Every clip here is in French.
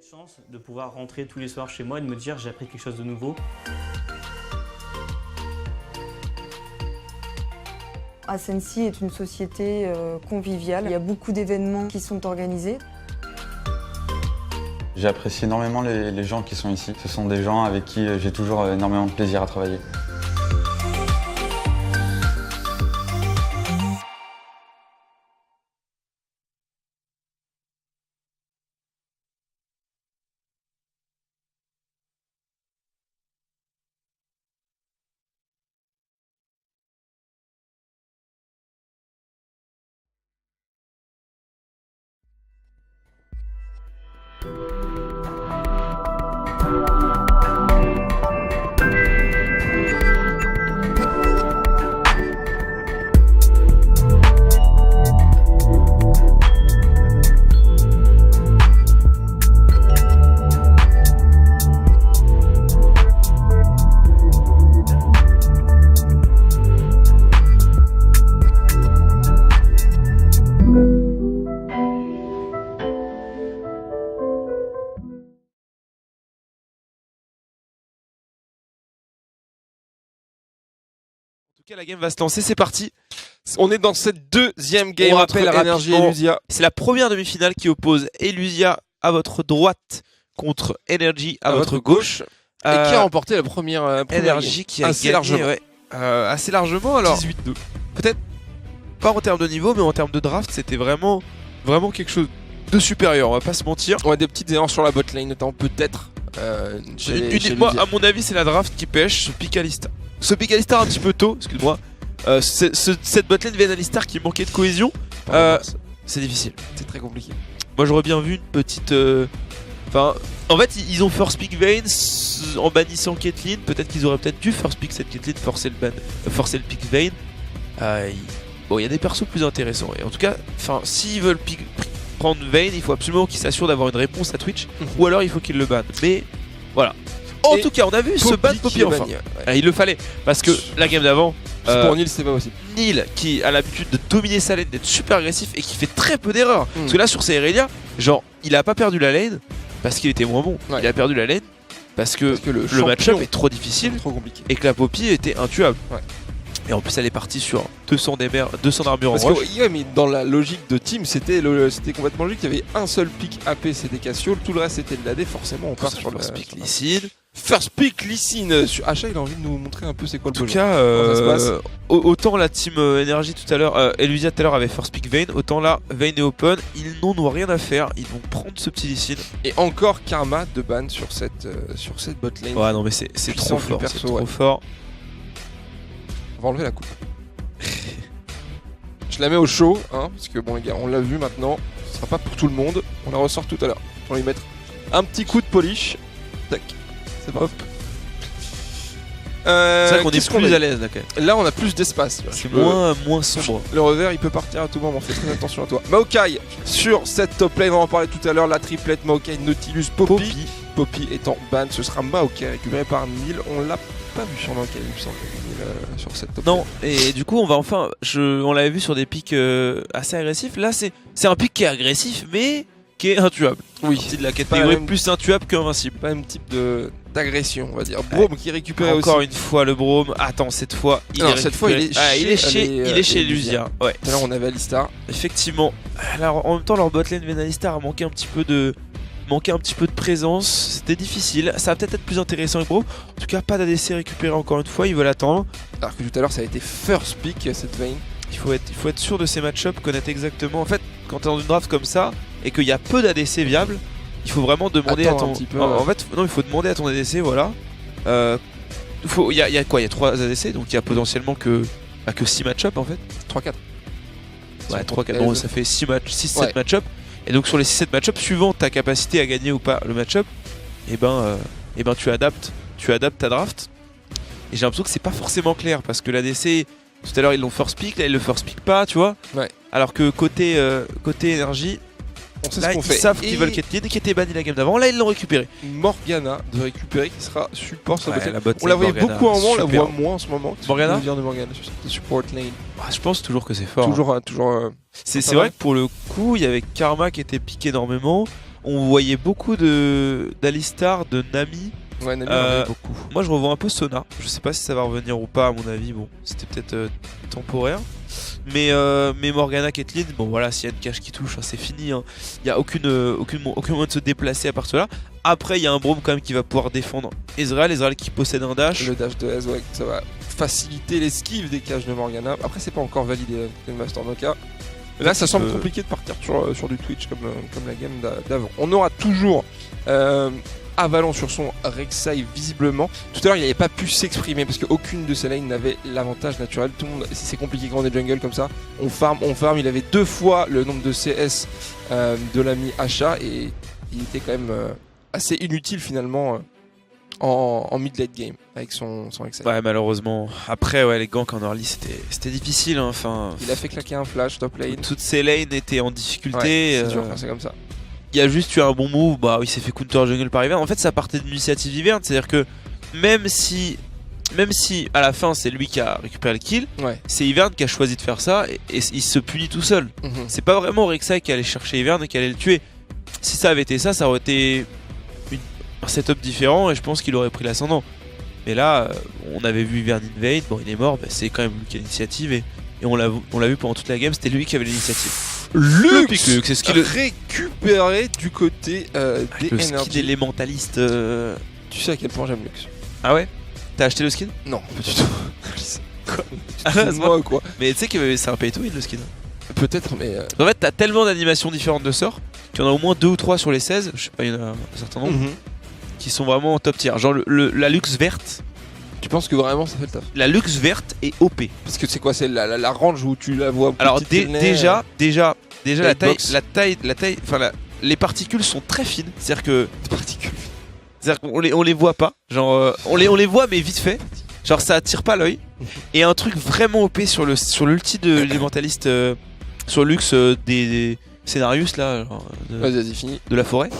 cette chance de pouvoir rentrer tous les soirs chez moi et de me dire j'ai appris quelque chose de nouveau. Ascensi est une société conviviale. Il y a beaucoup d'événements qui sont organisés. J'apprécie énormément les gens qui sont ici. Ce sont des gens avec qui j'ai toujours énormément de plaisir à travailler. En tout cas, la game va se lancer, c'est parti. On est dans cette deuxième game. On rappelle entre Energy et Elusia. C'est la première demi-finale qui oppose Elusia à votre droite contre Energy à votre gauche. Et qui a remporté la première Energy qui a assez gagné largement. ouais. Assez largement. Alors 18-2. peut-être pas en termes de niveau, mais en termes de draft, c'était vraiment quelque chose de supérieur. On va pas se mentir. On a des petites erreurs sur la bot lane, notamment peut-être. Moi, à mon avis, c'est la draft qui pêche. Ce pick Alistar. Ce pick Alistar un petit peu tôt, excuse-moi. Cette botlane Vayne Alistar qui manquait de cohésion. C'est difficile. C'est très compliqué. Moi, j'aurais bien vu une petite. Enfin, en fait, ils ont first pick Vayne en bannissant Caitlyn. Peut-être qu'ils auraient peut-être dû first pick cette Caitlyn, forcer le pick Vayne. Bon, il y a des persos plus intéressants. Et en tout cas, s'ils veulent prendre Vayne, il faut absolument qu'ils s'assurent d'avoir une réponse à Twitch. Ou alors, il faut qu'ils le bannent. Mais voilà. En tout cas, on a vu ce ban Poppy enfin. Il le fallait. Parce que la game d'avant. Pour Nil, c'est pas possible. Nil qui a l'habitude de dominer sa lane, d'être super agressif et qui fait très peu d'erreurs. Parce que là, sur ces Irelia, genre, il a pas perdu la lane parce qu'il était moins bon. Il a perdu la lane parce que le match-up est trop difficile. Trop compliqué. Et que la Poppy était intuable. Et en plus, elle est partie sur 200 d'armure en rush. Ouais, mais dans la logique de team, c'était complètement logique. Il y avait un seul pick AP, c'était Cassio. Tout le reste, c'était de l'AD. Forcément, on part sur le first pick Lee Sin. First pick Lee Sin. Acha, il a envie de nous montrer un peu c'est quoi le projet. En tout cas, autant la team Energy tout à l'heure, Elusia tout à l'heure avait first pick Vayne, autant là, Vayne est open. Ils n'en ont rien à faire. Ils vont prendre ce petit Lee Sin. Et encore Karma de ban sur cette bot lane. Ouais, non, mais c'est trop fort. C'est trop fort. On va enlever la coupe. Je la mets au chaud, hein, parce que bon les gars, on l'a vu maintenant, ce sera pas pour tout le monde, on la ressort tout à l'heure. On va lui mettre un petit coup de polish. Tac, c'est parti. C'est vrai qu'on est plus à l'aise là quand même. Là on a plus d'espace. C'est moins sombre. Le revers il peut partir à tout moment, fais très attention à toi. Maokai sur cette top lane, on va en parler tout à l'heure, la triplette Maokai, Nautilus, Poppy. Poppy étant ban, ce sera Maokai récupéré par Nil, on l'a pas vu sur Maokai, il me semble. Sur cette top non, et du coup on va enfin, on l'avait vu sur des pics assez agressifs. Là c'est un pic qui est agressif mais qui est intuable. Oui, c'est de la catégorie plus intuable qu'invincible. Pas le même type d'agression on va dire. Brome qui récupère encore aussi. Une fois le Brome. Attends, cette fois il est chez Elusia. Ouais. Tout à l'heure on avait Alistar. Effectivement. Alors en même temps leur botlane Vayne Alistar a manqué un petit peu de présence, c'était difficile, ça va peut-être être plus intéressant avec Brome. En tout cas pas d'ADC récupéré encore une fois, ils veulent attendre. Alors que tout à l'heure ça a été first pick cette Vayne. Il faut être sûr de ces match-ups, connaître exactement. En fait, quand tu es dans une draft comme ça et qu'il y a peu d'ADC viables, il faut vraiment demander à ton... En fait, non, il faut demander à ton ADC, voilà. Il y a quoi? Il y a 3 ADC, donc il y a potentiellement que 6 match-ups en fait. 3-4. Ouais, 3-4, bon, ça fait 6-7 match-ups. Et donc sur les 6-7 match-ups, suivant ta capacité à gagner ou pas le match-up, et ben tu adaptes ta draft. Et j'ai l'impression que c'est pas forcément clair parce que l'ADC, tout à l'heure ils l'ont first pick, là ils le first pick pas, tu vois. Ouais. Alors que côté Energy, on sait là, ce qu'on fait. Ils savent qu'ils veulent Caitlyn, qui était banni la game d'avant, là ils l'ont récupéré. Morgana de récupérer qui sera support sur la on la voyait beaucoup en moment, on la voit moins en ce moment. Morgana de Morgana sur cette support lane. Je pense toujours que c'est fort. Toujours. C'est vrai que pour le coup, il y avait Karma qui était piqué énormément. on voyait beaucoup d'Alistar, de Nami. Ouais, Nami, on en avait beaucoup. Moi je revois un peu Sona, je sais pas si ça va revenir ou pas à mon avis, bon c'était peut-être temporaire. Mais Morgana, Caitlyn, bon voilà, s'il y a une cage qui touche, hein, c'est fini. Hein. Il n'y a aucun moyen de se déplacer à partir de là. Après, il y a un Braum quand même qui va pouvoir défendre Ezreal qui possède un dash. Le dash de Ez, ouais, ça va faciliter l'esquive des cages de Morgana. Après, c'est pas encore validé le Master Noka. Là, ça semble compliqué de partir sur du Twitch comme la game d'avant. On aura toujours Avalon sur son Rek'Sai visiblement. Tout à l'heure il n'avait pas pu s'exprimer parce qu'aucune de ces lanes n'avait l'avantage naturel. Tout le monde, c'est compliqué quand on est jungle comme ça. On farm. Il avait 2 fois le nombre de CS de l'ami Asha et il était quand même assez inutile finalement en mid-late game avec son Rek'Sai. Ouais, malheureusement. Après, ouais, les ganks en early c'était difficile. Hein. Enfin, il a fait claquer un flash top lane. Toutes ces lanes étaient en difficulté. Ouais, c'est sûr, c'est comme ça. Il y a juste eu un bon move, bah il s'est fait counter jungle par Ivern. En fait ça partait de l'initiative Ivern, c'est à dire que même si à la fin c'est lui qui a récupéré le kill, c'est Ivern qui a choisi de faire ça et il se punit tout seul. C'est pas vraiment Rek'Sai qui allait chercher Ivern et qui allait le tuer. Si ça avait été ça, ça aurait été un setup différent et je pense qu'il aurait pris l'ascendant. Mais là on avait vu Ivern invade, bon il est mort, bah, c'est quand même lui qui a l'initiative et on l'a vu pendant toute la game, c'était lui qui avait l'initiative. Lux, c'est ce qu'il récupéré du côté des le skin Energy. élémentaliste. Tu sais à quel point j'aime Lux. Ah ouais? T'as acheté le skin? Non, pas du tout. Quoi? Moi ou quoi? Mais tu sais que c'est un pay to win le skin. Peut-être, mais. En fait, t'as tellement d'animations différentes de sorts qu'il y en a au moins 2 ou 3 sur les 16, je sais pas, il y en a un certain nombre, qui sont vraiment en top tier. Genre la Lux verte. Tu penses que vraiment ça fait le taf? La Lux verte est OP. Parce que c'est quoi? C'est la range où tu la vois. Alors déjà la taille, enfin les particules sont très fines. C'est-à-dire qu'on les voit pas. Genre on les voit mais vite fait. Genre ça attire pas l'œil. Et un truc vraiment OP sur l'ulti de l'élémentaliste sur Lux des Scénarius là. Vas-y, fini. De la forêt.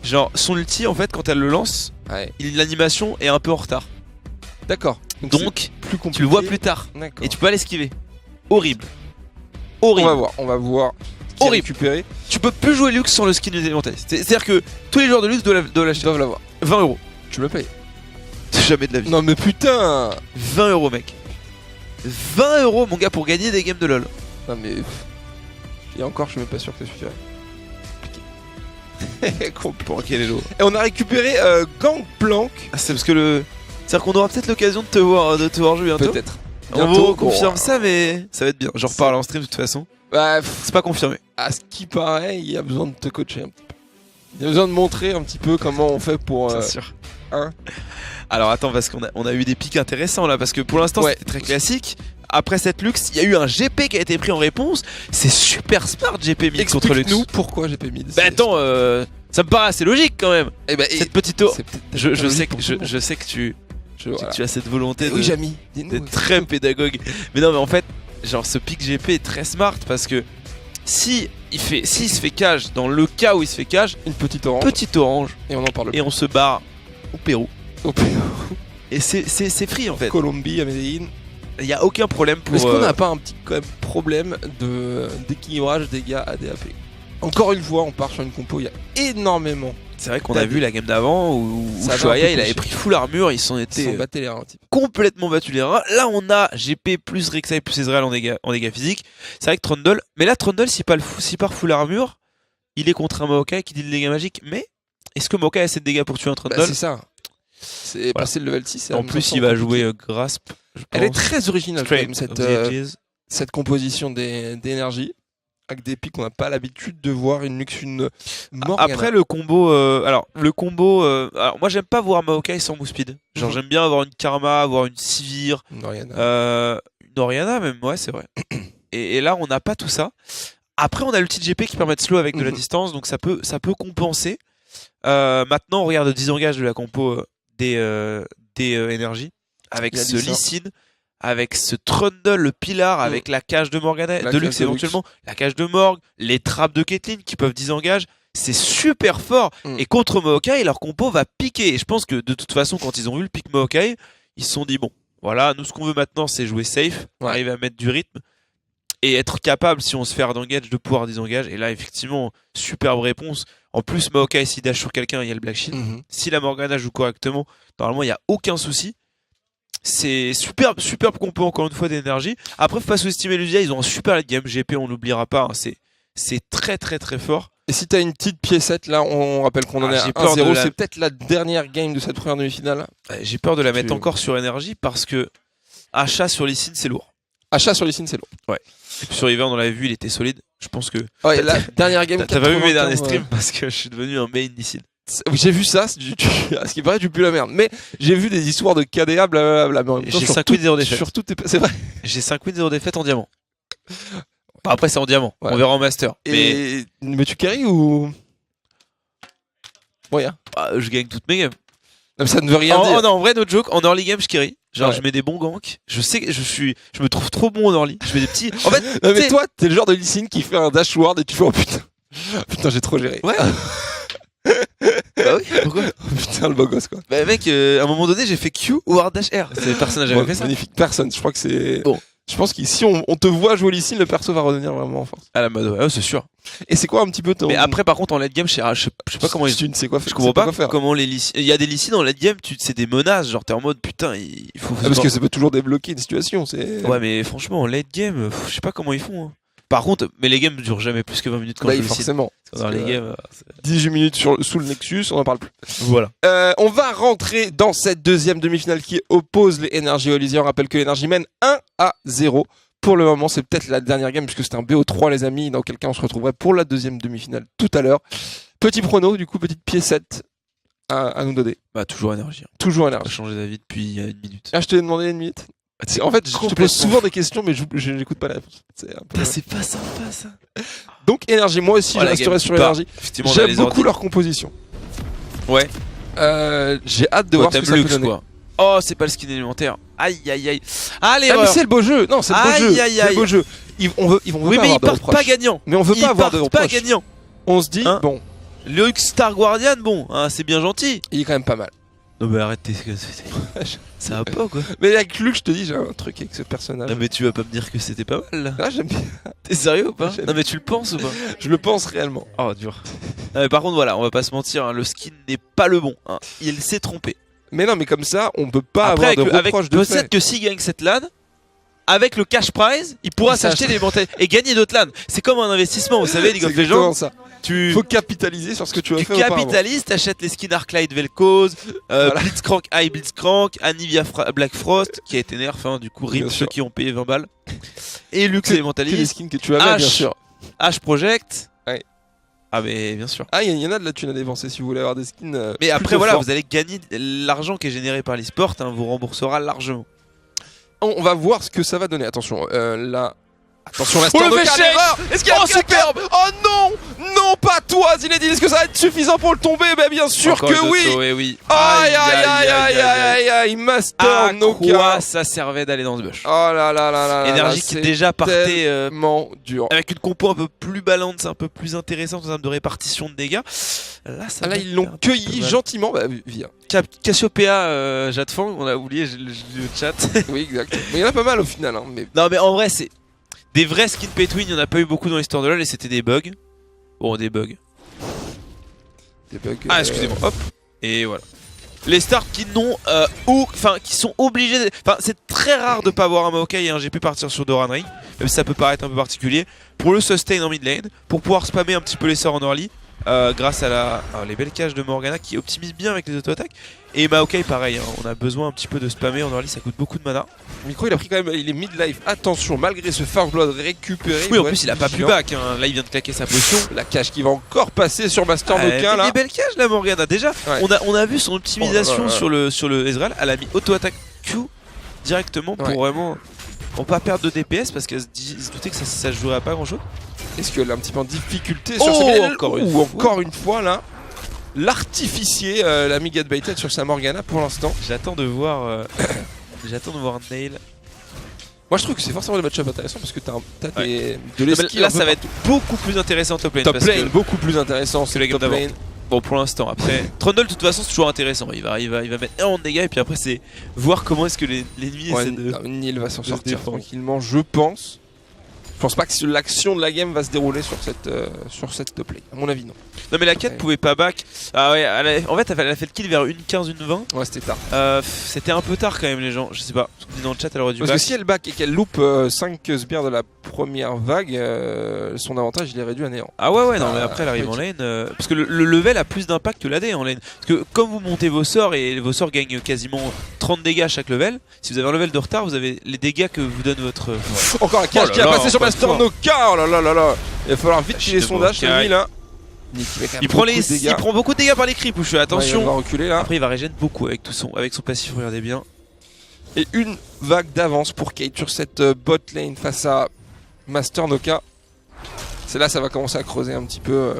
Genre son ulti en fait quand elle le lance, l'animation est un peu en retard. D'accord. Donc plus compliqué. Tu le vois plus tard. Et tu peux aller esquiver. Horrible. On va voir. Horrible. Récupérer. Tu peux plus jouer Lux sans le skin élémentaliste. C'est-à-dire que tous les joueurs de Lux doivent l'acheter. Doivent l'avoir. 20 €. Tu me le payes. Jamais de la vie. Non mais putain. 20 € mec. 20 € mon gars pour gagner des games de LoL. Non mais. Et encore je suis même pas sûr que ça suffirait. Pour quel hello. Et on a récupéré Gangplank. C'est parce que c'est-à-dire qu'on aura peut-être l'occasion de te voir jouer bientôt. Peut-être. On vous confirme ça, mais ça va être bien. J'en reparle en stream de toute façon. Bah, c'est pas confirmé. À ce qui paraît, il y a besoin de te coacher un petit peu. Il y a besoin de montrer un petit peu comment on fait pour. Bien sûr. Hein. Alors attends, parce qu'on a eu des pics intéressants là, parce que pour l'instant c'était très classique. Après cette Lux, il y a eu un GP qui a été pris en réponse. C'est super smart GP mid contre Lux. Explique-nous pourquoi GP mid. Bah attends, ça me paraît assez logique quand même. Cette petite tour. Je sais que tu as cette volonté d'être très pédagogue. Mais non, mais en fait, genre ce pic GP est très smart parce que s'il se fait cage, dans le cas où il se fait cage, une petite orange, et on en parle. Et on se barre au Pérou. Et c'est free en fait. Colombie, à Medellin. Il n'y a aucun problème pour. Est-ce qu'on n'a pas un petit quand même problème d'équilibrage des gars ADAP? Encore une fois, on part sur une compo, il y a énormément. C'est vrai qu'on a vu la game d'avant où Shoaya il avait pris full armure, ils sont battus les reins, complètement battus les reins. Là on a GP plus Rek'Sai plus Ezreal en dégâts physiques. C'est vrai que Trundle, mais là Trundle s'il part full armure, il est contre un Maokai qui dit le dégâts magique. Mais est-ce que Maokai a assez de dégâts pour tuer un Trundle? C'est ça. C'est passé le level 6. En plus il va jouer Grasp. Elle est très originale quand même, cette composition d'énergie. Avec des pics qu'on n'a pas l'habitude de voir, une Morgana. Après le combo, alors moi j'aime pas voir Maokai sans move speed. Genre j'aime bien avoir une Karma, avoir une Sivir, une Orianna même, ouais c'est vrai. et là on n'a pas tout ça. Après on a l'ulti de GP qui permet de slow avec de la distance, donc ça peut compenser. Maintenant on regarde le disengage de la compo des énergies avec ce Lee Sin, avec ce Trundle, le Pilar, avec la cage de Morgana, de Lux éventuellement, la cage de Morg, les trappes de Caitlyn qui peuvent disengage, c'est super fort. Et contre Maokai, leur compo va piquer. Et je pense que de toute façon, quand ils ont vu le pick Maokai, ils se sont dit bon, voilà, nous ce qu'on veut maintenant, c'est jouer safe, arriver à mettre du rythme. et être capable, si on se fait d'engage, de pouvoir désengage. Et là, effectivement, superbe réponse. En plus, Maokai, s'il dash sur quelqu'un, il y a le Black Shield. Si la Morgana joue correctement, normalement, il n'y a aucun souci. C'est superbe compo, encore une fois, d'énergie. Après, faut pas sous-estimer Ludia, ils ont un super late game. GP, on l'oubliera pas, hein. C'est très très très fort. Et si t'as une petite piécette, là, on rappelle qu'on en est à 1-0. C'est peut-être la dernière game de cette première demi-finale. J'ai peur de la mettre encore sur énergie parce que achat sur Lee Sin, c'est lourd. Achat sur Lee Sin, c'est lourd. Ouais. Et puis sur Ivern, on l'avait vu, il était solide. Je pense que. Ouais, la dernière game. T'as pas vu mes derniers streams parce que je suis devenu un main Lee Sin. Oui, j'ai vu ça, à ce qui paraît, tu pues la merde. Mais j'ai vu des histoires de KDA, blablabla. J'ai 5 wins 0 défaites. C'est vrai. J'ai 5 wins 0 défaites en diamant. Bah, après, c'est en diamant. Ouais. On verra en master. Mais tu carry ou. Moyen. Bah, je gagne toutes mes games. Non, mais ça ne veut rien dire. Non, en vrai, no joke, en early game, je carry. Genre, je mets des bons ganks. Je sais que je me trouve trop bon en early. Je mets des petits. En fait, non, mais toi, t'es le genre de Lee Sin qui fait un dash ward et tu fais oh putain. Putain, j'ai trop géré. Ouais. Bah oui, pourquoi? Putain, le beau gosse quoi. Bah mec, à un moment donné, j'ai fait Q ou Ward Dash R. Personne n'a jamais fait ça. Magnifique, personne. Je crois que c'est. Bon. Je pense que si on te voit jouer Lee Sin, le perso va redevenir vraiment en force. À la mode, ouais, c'est sûr. Et c'est quoi un petit peu ton. Mais après, par contre, en late game, je sais pas comment ils. Tu ne sais quoi faire. Je comprends pas comment les Lee Sin. Il y a des Lee Sin en late game, c'est des menaces. Genre, t'es en mode putain, il faut. Parce que ça peut toujours débloquer une situation. Ouais, mais franchement, en late game, je sais pas comment ils font. Hein. Par contre, mais les games durent jamais plus que 20 minutes quand je forcément. Dans les games, 18 minutes sous le Nexus, on en parle plus. Voilà. On va rentrer dans cette deuxième demi-finale qui oppose les Energy Elysium. On rappelle que Energy mène 1-0. Pour le moment, c'est peut-être la dernière game puisque c'est un BO3 les amis. Dans quel cas on se retrouverait pour la deuxième demi-finale tout à l'heure. Petit prono, du coup, petite piécette à nous donner. Bah toujours Energy. Toujours Energy. J'ai changé d'avis depuis une minute. Ah, je t'ai demandé une minute. En fait, je te pose souvent des questions, mais je n'écoute pas la réponse. C'est pas sympa ça. Donc, Energy, moi aussi, je resterai sur Energy. J'aime beaucoup leur composition. Ouais. J'ai hâte de voir ce que ça peut donner. Quoi. Oh, c'est pas le skin élémentaire. Aïe, aïe, aïe. Ah, mais c'est le beau jeu. Non, c'est le beau jeu. Aïe, c'est le beau jeu. Ils vont oui, mais ils partent pas gagnants. Mais on veut pas avoir de reproches. Pas gagnants. On se dit, bon. Le Star Guardian, bon, hein, c'est bien gentil. Il est quand même pas mal. Non mais arrête, ça va pas quoi. Mais avec Luke, je te dis, j'ai un truc avec ce personnage. Non mais tu vas pas me dire que c'était pas mal là. Ah, j'aime bien. T'es sérieux ou pas? Non mais tu le penses ou pas? Je le pense réellement. Oh dur. Non mais par contre voilà, on va pas se mentir, hein, le skin n'est pas le bon. Hein. Il s'est trompé. Mais non mais comme ça, on peut pas avoir de reproches de fait. Peut-être que s'il gagne cette LAN, avec le cash prize, il pourra s'acheter des mentalités et gagner d'autres LAN. C'est comme un investissement, vous savez, League of Legends. Ça. Faut capitaliser sur ce que tu as fait. Tu capitalises, t'achètes les skins Arclight Vel'Koz, Blitzcrank High Blitzcrank, Anivia Black Frost, qui a été nerf, hein, du coup, RIP ceux qui ont payé 20 balles. Et Lux Elementalist. Les skins que tu avais, bien sûr. H Project. Ouais. Ah, mais bien sûr. Ah, il y en a de la thune à dépenser si vous voulez avoir des skins. Mais après, voilà, vous allez gagner l'argent qui est généré par l'e-sport, hein, vous remboursera largement. On va voir ce que ça va donner. Attention, là. Attention, la star de erreur. Est-ce qu'il y a superbe? Oh non! Non, pas toi, Zinedine. Est-ce que ça va être suffisant pour le tomber? Ben bien sûr encore que oui! Oui. Aïe aïe aïe, Master Noka. Quoi ça servait d'aller dans ce bush? Oh là là là là. Énergie qui déjà partait dur. Avec une compo un peu plus balance, un peu plus intéressante en termes de répartition de dégâts. Là ils l'ont cueilli gentiment. Bah, viens. Cassiopeia, Jadfang, on a oublié le chat. Oui, exact. Mais il y en a pas mal au final. Hein, mais... Non, mais en vrai, c'est. Des vrais skins pay to win, il n'y en a pas eu beaucoup dans l'histoire de LoL et c'était des bugs. Bon, des bugs. Ah, excusez-moi, hop. Et voilà. Les stars qui n'ont qui sont obligés. Enfin, c'est très rare de pas avoir un Maokai et un GP partir sur Doran Ring, même si ça peut paraître un peu particulier. Pour le sustain en mid lane, pour pouvoir spammer un petit peu les sorts en early. Grâce à les belles cages de Morgana qui optimisent bien avec les auto-attaques. Et Maokai pareil, hein, on a besoin un petit peu de spammer en early, ça coûte beaucoup de mana. Micro il a pris quand même, il est mid-life, attention, malgré ce First Blood récupéré. Oui, en plus il a pas pu back, hein. Là il vient de claquer sa potion. La cage qui va encore passer sur Master Noka là. Des belles cages là Morgana, déjà on a vu son optimisation sur le Ezreal, elle a mis auto-attaque Q directement pour vraiment pour pas perdre de DPS parce qu'elle se doutait que ça se jouerait à pas grand chose. Est-ce qu'elle est un petit peu en difficulté sur encore une fois là. L'artificier, l'ami Gatbaited sur sa Morgana pour l'instant. J'attends de voir Nail. Moi je trouve que c'est forcément des match-up intéressants parce que t'as de l'esquive. Là ça va être beaucoup plus intéressant top lane. Top lane beaucoup plus intéressant que les games d'avant. Bon pour l'instant après Trundle de toute façon c'est toujours intéressant. Il va mettre énormément de dégâts et puis après c'est voir comment est-ce que l'ennemi essaie de. Neil va s'en sortir tranquillement je pense. pense pas que l'action de la game va se dérouler sur cette top lane. À mon avis, non. Non mais la 4 pouvait pas back. Ah ouais, en fait elle a fait le kill vers 1-15, 1-20. Ouais, c'était tard. C'était un peu tard quand même les gens, je sais pas. On dit dans le chat elle aurait dû Parce back. que si elle back et qu'elle loupe 5 sbires de la première vague, son avantage il est réduit à néant. Ah ouais non mais après elle arrive en lane. Parce que le level a plus d'impact que l'AD en lane. Parce que comme vous montez vos sorts et vos sorts gagnent quasiment 30 dégâts à chaque level, si vous avez un level de retard vous avez les dégâts que vous donne votre... Encore un cage qui a passé sur Master Noka. Oh là là là là. Il va falloir vite filer son dash lui là. Il prend beaucoup de dégâts par les creeps où je fais attention. Ouais, il va reculer là. Après il va régénérer beaucoup avec son passif, regardez bien. Et une vague d'avance pour Kate sur cette bot lane face à Master Noka. C'est là ça va commencer à creuser un petit peu.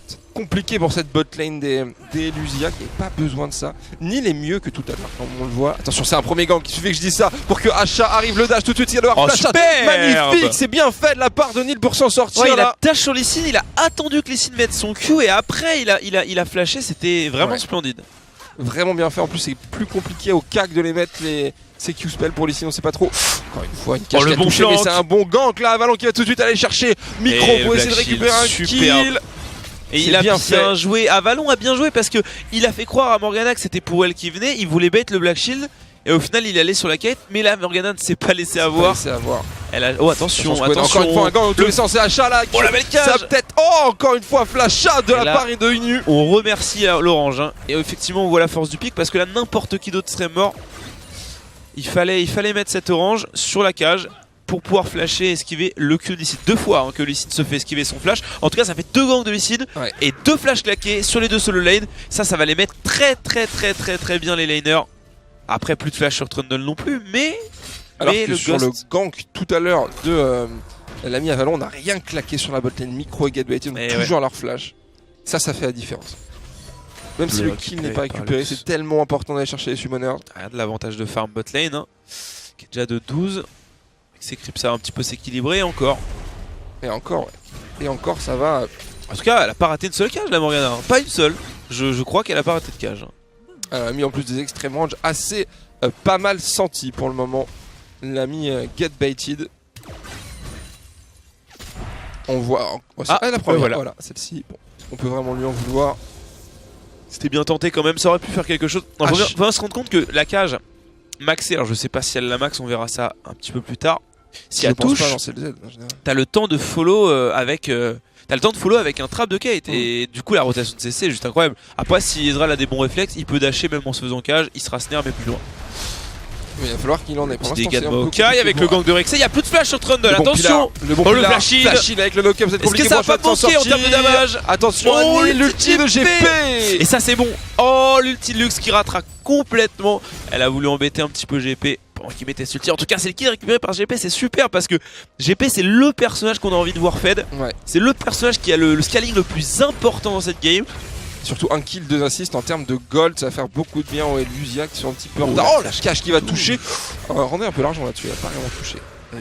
C'est compliqué pour cette bot lane des Lusia qui n'a pas besoin de ça. Ni les mieux que tout à l'heure comme on le voit. Attention, c'est un premier gang, il suffit que je dise ça pour que Asha arrive le dash tout de suite. Il va devoir flash. Magnifique, c'est bien fait de la part de Nil pour s'en sortir. Ouais, il là. a dash sur Lee Sin, il a attendu que Lee Sin mette son Q et après il a flashé, c'était vraiment splendide. Vraiment bien fait, en plus c'est plus compliqué au CAC de les mettre ces Q-spells pour Lee Sin, on sait pas trop. Encore une fois, une cage qui a touché, mais c'est un bon gank là. Avalon qui va tout de suite aller chercher Micro pour essayer de récupérer un kill. Et il a bien joué, Avalon a bien joué parce que il a fait croire à Morgana que c'était pour elle qui venait, il voulait bait le Black Shield et au final il allait sur la quête, mais là Morgana ne s'est pas laissé avoir. Elle a... Oh attention, encore une fois un gang dans tous les sens, c'est Asha là. Oh la belle cage. Ça peut-être, encore une fois flash out de la part de Inu. On remercie l'orange hein. Et effectivement on voit la force du pic parce que là n'importe qui d'autre serait mort. Il fallait mettre cette orange sur la cage pour pouvoir flasher et esquiver le Q de Lee Sin. 2 fois hein, que Lee Sin se fait esquiver son flash. En tout cas ça fait 2 gangs de Lee Sin et 2 flashs claqués sur les 2 solo lane. Ça va les mettre très bien les laners. Après plus de flash sur Trundle non plus, mais... Alors que sur le gank tout à l'heure de l'ami Avalon, on n'a rien claqué sur la botlane. Micro et Gateway ont toujours leur flash. Ça fait la différence. Même si le kill n'est pas récupéré, c'est tellement important d'aller chercher les summoners. Regarde l'avantage de farm botlane hein, qui est déjà de 12. Ces creeps ça va un petit peu s'équilibrer encore. Et encore ça va. En tout cas elle a pas raté une seule cage la Morgana, hein. Pas une seule. Je crois qu'elle a pas raté de cage. Elle a mis en plus des extreme range assez pas mal sentis pour le moment. Elle a mis Get Baited. On voit. La première, voilà celle-ci. Bon, on peut vraiment lui en vouloir. C'était bien tenté quand même, ça aurait pu faire quelque chose. Il faut se rendre compte que la cage maxée, alors je sais pas si elle la max, on verra ça un petit peu plus tard. Si elle touche, t'as le temps de follow avec un trap de Kate et du coup la rotation de CC est juste incroyable. Après si Ezreal a des bons réflexes, il peut dasher même en se faisant cage, il sera snare mais plus loin. Mais il va falloir qu'il en ait. Pour l'instant, dégâts de Maokai avec le gang de Rexay. Il n'y a plus de flash sur Trundle. Attention. Le flash shield avec le knock-up. Est-ce que ça va pas manquer en termes de damage? Attention, l'ulti de GP. Et ça c'est bon. Oh, l'ulti de Lux qui rattrape complètement. Elle a voulu embêter un petit peu GP pendant qu'il mettait ce ulti. En tout cas c'est le kill récupéré par GP. C'est super parce que GP c'est le personnage qu'on a envie de voir fed. C'est le personnage qui a le scaling le plus important dans cette game. Surtout un kill, 2 assists en termes de gold, ça va faire beaucoup de bien aux Lusia qui sont un petit peu en retard. Oh la cache qui va toucher. Rendez un peu l'argent là-dessus, elle a pas vraiment touché.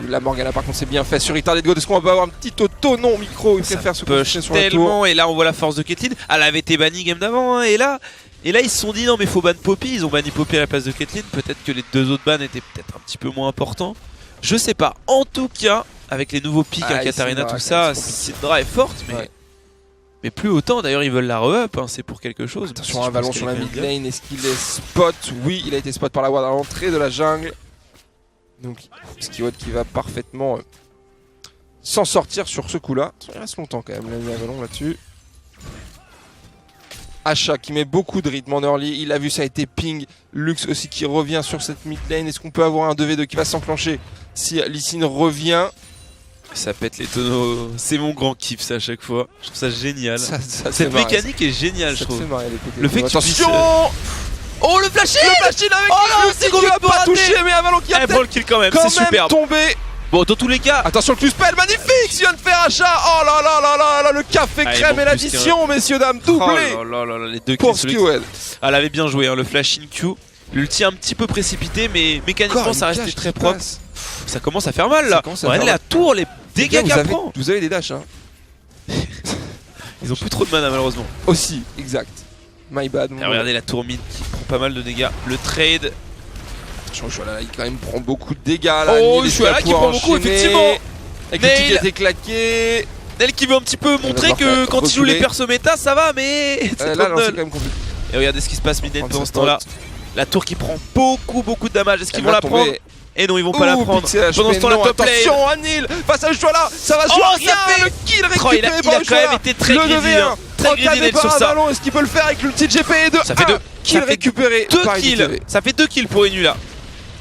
La Morgana par contre c'est bien fait sur Retarded God. Est-ce qu'on va avoir un petit auto? Non, micro, il préfère se concentrer sur la tour. Et là on voit la force de Caitlyn. Elle avait été bannie game d'avant hein, et là ils se sont dit non mais faut ban Poppy. Ils ont banni Poppy à la place de Caitlyn. Peut-être que les 2 autres bans étaient peut-être un petit peu moins importants. Je sais pas. En tout cas, avec les nouveaux pics, Katarina, tout ça, Syndra est forte mais plus autant, d'ailleurs ils veulent la re-up, hein, c'est pour quelque chose. Attention, un ballon sur la mid lane, est-ce qu'il est spot? Oui, il a été spot par la ward à l'entrée de la jungle. Donc Skyward qui va parfaitement s'en sortir sur ce coup-là. Il reste longtemps quand même, l'ami Avalon là-dessus. Asha qui met beaucoup de rythme en early, il a vu ça a été ping. Lux aussi qui revient sur cette mid lane. Est-ce qu'on peut avoir un 2v2 qui va s'enclencher si Lee Sin revient? Ça pète les tonneaux, c'est mon grand kiff ça à chaque fois, je trouve ça génial. Cette mécanique est géniale je trouve. Le fait que tu puisses... Oh le flash avec c'est qu'on va pas toucher mais Avalon qui a prend le kill quand même, c'est superbe. Tombé. Bon dans tous les cas... Attention le Q-spell magnifique, il vient de faire achat. Oh là là là là là, le café crème et l'addition messieurs dames, doublé. Oh là là là, les deux pour Skyward. Elle avait bien joué hein, le flash in Q. L'ulti un petit peu précipité mais mécaniquement ça restait très propre. Ça commence à faire mal là. Regardez la tour, les dégâts qu'elle prend. Vous avez des dashs hein. Ils ont plus trop de mana malheureusement. Aussi, exact. My bad. Regardez la tour mid qui prend pas mal de dégâts. Le trade. Voilà, il quand même prend beaucoup de dégâts là. Oh, je suis là qui prend beaucoup effectivement. Avec le Nail. petit qui a été claqué. Nail qui veut un petit peu montrer devoir que faire quand il joue les reculer. persos méta, ça va, mais c'est Là, non, c'est Trundle. quand même compliqué. Et regardez ce qui se passe mid lane Prendre pendant sa ce temps-là. spot. La tour qui prend beaucoup de damage. Est-ce qu'ils Elle vont va la prendre? tomber. Et non, ils vont pas la Ouh, prendre. Pixel HP, Pendant ce temps, la non, top lane. attention, Anil face à Ushwala, ça va se Oh, jouer ça rien, fait- le kill Oh, il a récupéré quand par Ushwala. même été très Le greedy, 2v1, hein. Très greedy encadré Nail par sur un ça. ballon, est-ce qu'il peut le faire avec l'ulti de GP et de Ça fait deux. kill Ça fait récupéré Deux par kills. IDTV. Ça fait 2 kills pour Inu là.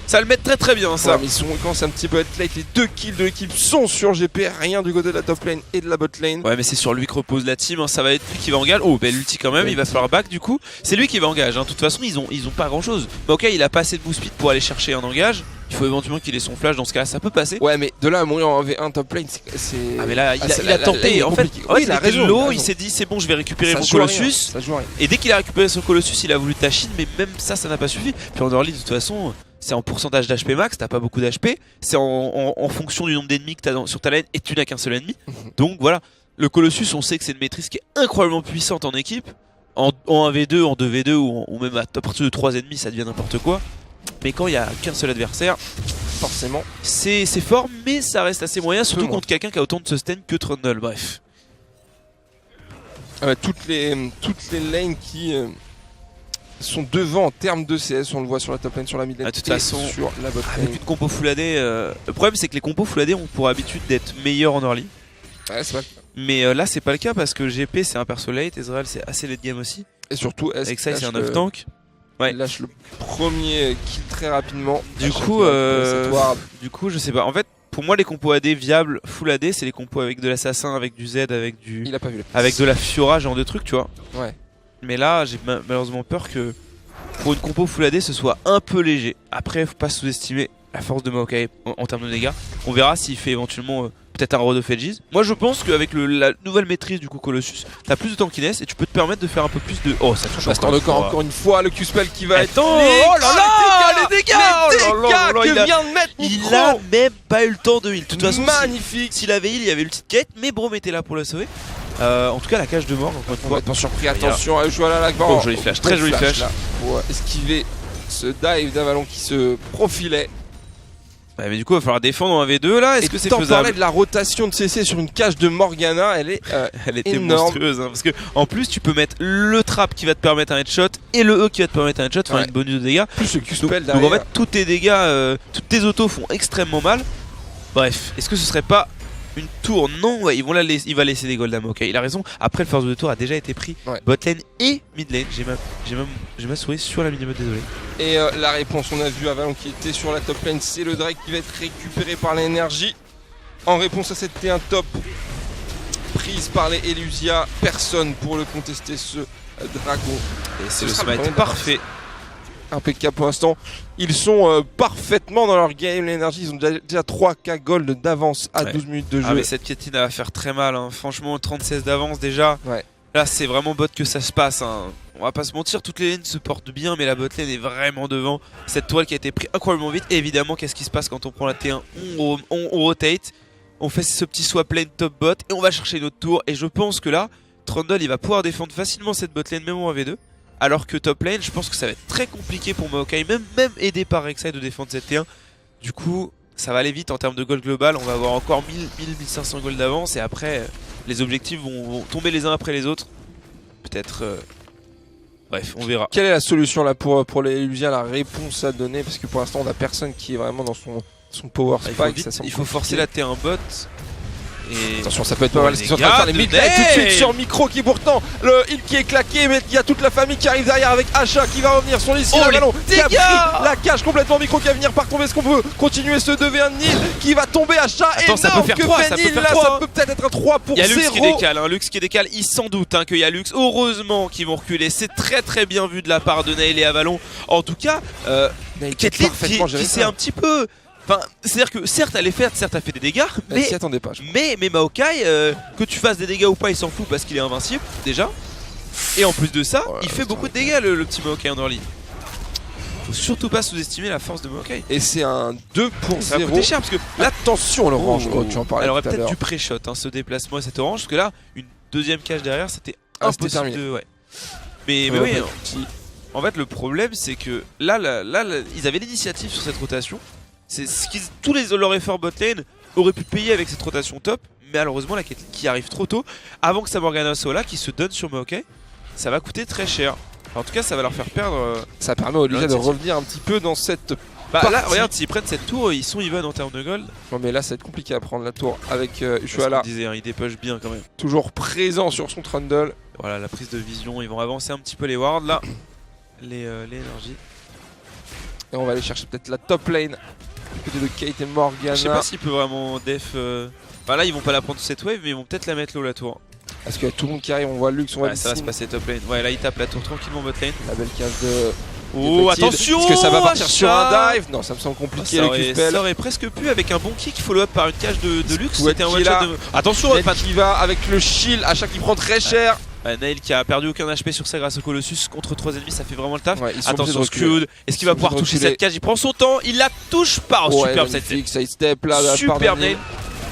Ça le met très bien ça. Ouais, mais ils sont quand c'est un petit peu late, les 2 kills de l'équipe sont sur GP, rien du côté de la top lane et de la bot lane. Ouais, mais c'est sur lui que repose la team, hein. Ça va être lui qui va engage. Oh, belle ulti quand même, Ouais, il va falloir back du coup. C'est lui qui va engage, hein. De toute façon, ils ont pas grand chose. Mais ok, il a pas assez de boost speed pour aller chercher un engage. Il faut éventuellement qu'il ait son flash, dans ce cas-là, ça peut passer. Ouais, mais de là à mourir en V1 top lane, c'est. Ah, mais là, il Ah, a tenté. En fait, compliqué. Oui, il a il était raison, low, il a il raison. s'est dit c'est bon, je vais récupérer Ça mon joue à rien, Colossus. ça joue à rien. Et dès qu'il a récupéré son Colossus, il a voulu Tashin, mais même ça n'a pas suffi. Puis en early, de toute façon, c'est en pourcentage d'HP max, t'as pas beaucoup d'HP. C'est en fonction du nombre d'ennemis que t'as sur ta lane et tu n'as qu'un seul ennemi. Donc voilà, le Colossus, on sait que c'est une maîtrise qui est incroyablement puissante en équipe. En 1v2, en 2v2 ou même à partir de 3 ennemis, ça devient n'importe quoi. Mais quand il y a qu'un seul adversaire, Forcément. c'est fort, mais ça reste assez moyen, surtout moins. contre quelqu'un qui a autant de sustain que Trundle. Bref. Toutes les lanes qui sont devant en termes de CS, on le voit sur la top lane, sur la mid lane, Ah, de toute et façon, sur la bot lane. Avec une compo full AD, le problème c'est que les compos full AD ont pour habitude d'être meilleurs en early. Ouais, c'est vrai. Mais là c'est pas le cas parce que GP c'est un perso late, Ezreal c'est assez late game aussi. Et surtout, Avec ça c'est un 9 tank. Ouais. Il lâche le premier kill très rapidement. Du coup je sais pas. En fait pour moi les compos AD viables full AD c'est les compos avec de l'assassin, avec du Z, avec Il a pas vu. avec de la Fiora, genre de trucs tu vois. Ouais. Mais là j'ai malheureusement peur que pour une compo full AD ce soit un peu léger. Après faut pas sous-estimer la force de Maokai en termes de dégâts. On verra s'il fait éventuellement peut-être un Road of Ages. Moi je pense qu'avec la nouvelle maîtrise du coup Colossus, t'as plus de tankiness et tu peux te permettre de faire un peu plus de... Oh ça touche Baston de corps encore une fois, le Q-spell qui va être... Attends, oh là là, les dégâts que il a- vient de mettre Il Micro. a même pas eu le temps de heal. De toute façon magnifique. s'il avait heal il y avait le petit quête, mais Brom était là pour le sauver. En tout cas la cage de mort encore une On va fois. être pas surpris, attention à Joala Lagban. Oh, joli flash, très joli flash. Là, pour esquiver ce dive d'Avalon qui se profilait. Ouais, mais du coup il va falloir défendre en 1v2 là, est-ce que c'est t'en parlais faisable? de la rotation de CC sur une cage de Morgana, elle est Elle était énorme. monstrueuse hein, parce que en plus tu peux mettre le trap qui va te permettre un headshot et le E qui va te permettre un headshot, enfin Ouais. une bonus de dégâts. plus le Q-spell Donc en derrière. fait tous tes dégâts, toutes tes autos font extrêmement mal. Bref, est-ce que ce serait pas une tour? Non, ouais, il va laisser des golds à Maokai, il a raison. Après le first de tour a déjà été pris Ouais. bot lane et mid lane. J'ai ma souris sur la minimum, désolé. Et la réponse, on a vu Avalon qui était sur la top lane, c'est le Drake qui va être récupéré par l'énergie. En réponse à cette T1 top prise par les Elusia, personne pour le contester ce dragon. Et c'est Ce le sera le smite premier parfait. Impeccable pour l'instant. Ils sont parfaitement dans leur game, l'énergie. Ils ont déjà 3K gold d'avance à Ouais. 12 minutes de jeu. Ah mais cette Caitlyn elle va faire très mal hein. Franchement 36 d'avance déjà. Ouais. Là c'est vraiment bot que ça se passe hein. On va pas se mentir, toutes les lanes se portent bien, mais la bot lane est vraiment devant. Cette toile qui a été prise incroyablement vite. Et évidemment qu'est-ce qui se passe quand on prend la T1? On rotate, on fait ce petit swap lane top bot et on va chercher une autre tour. Et je pense que là Trundle il va pouvoir défendre facilement cette bot lane même en 1v2. Alors que top lane je pense que ça va être très compliqué pour Maokai, même aidé par Rek'Sai de défendre cette T1. Du coup ça va aller vite en termes de gold global, on va avoir encore 1000-1500 gold d'avance et après les objectifs vont tomber les uns après les autres. Peut-être... Bref, on verra. Quelle est la solution là pour les Elusia, la réponse à donner? Parce que pour l'instant on a personne qui est vraiment dans son power Il spike. faut, ça semble il faut forcer compliqué. la T1 bot. Et... Attention, ça peut être pas mal les ce qu'ils sont en train de faire. Les gars, mid-lane de tout de suite Nail. sur micro qui pourtant le heal qui est claqué, mais il y a toute la famille qui arrive derrière avec Asha qui va revenir. Son ici, Oh, le les ballon qui a dégâts. pris la cage complètement. Micro qui va venir par tomber. Est-ce qu'on peut continuer ce 2v1 de Nil qui va tomber? Asha Attends, ça énorme peut faire que 3, fait ça peut Nil, faire là 3, ça hein. peut peut-être être un 3 pour Il y a Lux 0. qui décale, hein. Lux qui décale, il s'en doute hein, qu'il y a Lux. Heureusement qu'ils vont reculer, c'est très bien vu de la part de Nail et Avalon. En tout cas, Caitlyn qui s'est un petit peu... Enfin, c'est-à-dire que certes elle est faite, certes elle fait des dégâts, Elle mais s'y attendait pas. je crois. mais Maokai, que tu fasses des dégâts ou pas, il s'en fout parce qu'il est invincible déjà. Et en plus de ça, Ouais, il fait c'est beaucoup de vrai. dégâts le petit Maokai en early. Faut surtout pas sous-estimer la force de Maokai. Et c'est un 2 pour Ça va 0. coûter cher parce que là, Attention l'orange. Oh, tu en parlais elle aurait tout à peut-être l'heure. du pré-shot hein, ce déplacement et cette orange, parce que là, une deuxième cage derrière, c'était Ah, c'était impossible terminé. de... Ouais. Mais Ouais, oui, ouais, hein. En fait le problème c'est que là, ils avaient l'initiative sur cette rotation. C'est ce qu'ils tous leurs efforts bot lane aurait pu payer avec cette rotation top, mais malheureusement la Caitlyn qui arrive trop tôt, avant que sa Morgana soit là, qui se donne sur Maokai, ça va coûter très cher. En tout cas, ça va leur faire perdre. Ça permet au Lyja de revenir un petit peu dans cette. Bah là, regarde, s'ils prennent cette tour, ils sont even en termes de gold. Non, mais là, ça va être compliqué à prendre la tour avec Je Ushuaïla. disais, il dépush bien quand même. Toujours présent sur son Trundle. Voilà, la prise de vision, ils vont avancer un petit peu les wards là. Les énergies. Et on va aller chercher peut-être la top lane. Du côté de Kate et Morgana. Je sais pas s'il peut vraiment def. Enfin là, ils vont pas la prendre cette wave, mais ils vont peut-être la mettre low la tour. Parce qu'il y a tout le monde qui arrive, on voit Lux, on voit Ouais, ça va se passer top lane. Ouais, là, il tape la tour tranquillement bot lane. la belle case de. Oh, Petite. attention! Est-ce que ça va partir Achat sur un dive? Non, ça me semble compliqué. ça, Le Q-spell. ça aurait presque pu avec un bon kick follow-up par une cage de Lux. Ouais, C'était un qui one là. shot de. Attention, Ned qui va avec le shield, Asha qui prend très cher. Nail qui a perdu aucun HP sur ça grâce au Colossus contre 3 ennemis, ça fait vraiment le taf. Ouais, ils sont Attention, obligés de reculer. Scud, est-ce qu'il va Ils sont pouvoir obligés de toucher reculer. cette cage? Il prend son temps, il la touche pas. Oh, Ouais, superbe cette magnifique, side step là, de la part Superbe d'Anil. Nail.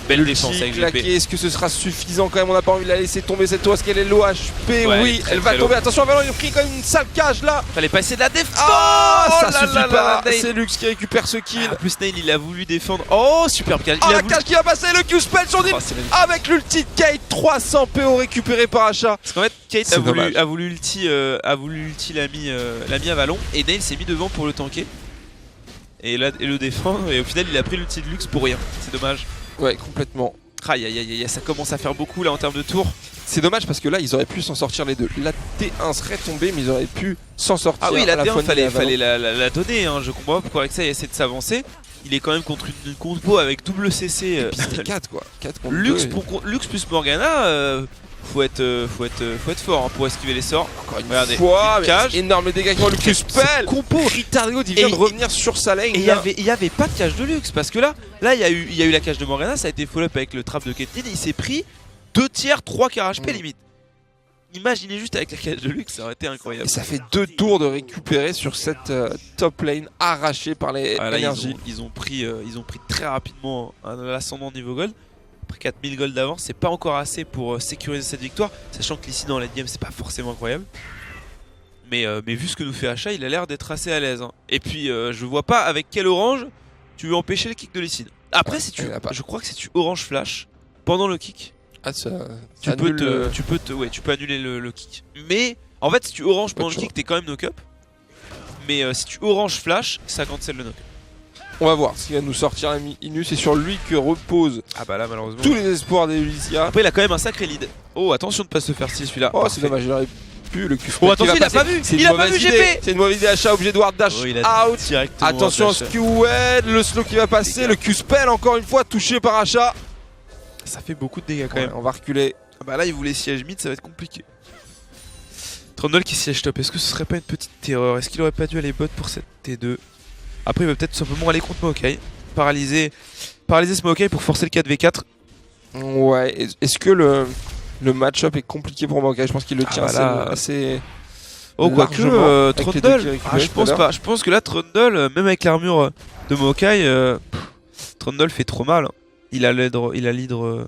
Belle Le défense petit avec claqué, GP. est-ce que ce sera suffisant quand même? On n'a pas envie de la laisser tomber cette tour. Est-ce qu'elle est low HP? Ouais, Oui, très, elle va très tomber. low. Attention, Avalon, il a pris quand même une sale cage là. Fallait pas essayer de la défendre. Ah, ça là suffit là pas. là, Nail. C'est Lux qui récupère ce kill. En plus, Nail il a voulu défendre. Oh, superbe cage. Ah, Il a la voulu- cage qui va passer, le Q-spell sur Oh, Nil c'est magnifique. avec l'ulti de Kate. 300 PO récupéré par Asha. Parce qu'en fait, Kate C'est dommage. a voulu ulti l'a mis à Vallon et Nail s'est mis devant pour le tanker. Et le défendre. Et au final, il a pris l'ulti de Lux pour rien. C'est dommage. Ouais, complètement. Aïe aïe aïe aïe, ça commence à faire beaucoup là en termes de tours. C'est dommage parce que là, ils auraient pu s'en sortir les deux. La T1 serait tombée, mais ils auraient pu s'en sortir. Ah oui, la à T1 fois fallait Avalon. la donner. Hein. Je comprends pas pourquoi Rek'Sai essaie de s'avancer. Il est quand même contre une compo avec double CC. Et puis c'était 4 quoi. 4 contre Lux, 2. Lux plus Morgana, faut être fort hein, pour esquiver les sorts. Encore une Regardez, fois, une mais cage. énorme dégâts qui ont le Q-spell. Compo. Ritardo, il vient Et- de revenir sur sa lane. Et il là. y avait pas de cage de Lux parce que là il y a eu la cage de Morgana, ça a été follow-up avec le trap de Caitlyn, il s'est pris 2 tiers, 3 quarts HP limite. Imaginez juste avec la cage de Lux, ça aurait été incroyable. Et ça fait 2 tours de récupérer sur cette top lane arrachée par les Ah, là, énergies. ils ont pris très rapidement un ascendant niveau gold. Après 4000 gold d'avance, c'est pas encore assez pour sécuriser cette victoire, sachant que l'ici dans la game c'est pas forcément incroyable. Mais vu ce que nous fait Asha, il a l'air d'être assez à l'aise. Hein. Et puis je vois pas avec quel orange tu veux empêcher le kick de Lee Sin. Après, si tu, il a pas. je crois que si tu orange flash pendant le kick, Ah, ça, tu ça peux, annule, tu peux annuler le kick. Mais en fait, si tu oranges pendant le de kick, t'es quand même knock-up. Mais si tu orange flash, ça cancel le knock. On va voir ce qu'il va nous sortir l'ami Inu. C'est sur lui que repose Ah bah là, malheureusement. tous les espoirs des Elysia. Après, il a quand même un sacré lead. Oh, attention de pas se faire steal celui-là. Oh, Parfait. c'est dommage, il aurait pu le Q. Oh, attention, il a pas vu. Il a pas vu GP. C'est une mauvaise idée, Asha, obligé de ward dash Oh, il a out. directement Attention, un flash. Skewed, le slow qui va passer, le Q-spell encore une fois touché par Asha. Ça fait beaucoup de dégâts quand Ouais, même. on va reculer. Ah bah là, il voulait siège mid, ça va être compliqué. Trundle qui siège top, est-ce que ce serait pas une petite terreur? Est-ce qu'il aurait pas dû aller bot pour cette T2? Après, il va peut-être tout simplement aller contre Maokai. Paralyser ce Maokai pour forcer le 4v4. Ouais, est-ce que le match-up est compliqué pour Maokai? Je pense qu'il le tient bah là, assez. Oh, quoique Largement, avec les deux qui Trundle, récupèrent je tout à pense l'heure. pas. Je pense que là, Trundle, même avec l'armure de Maokai, Trundle fait trop mal. Il a l'hydre.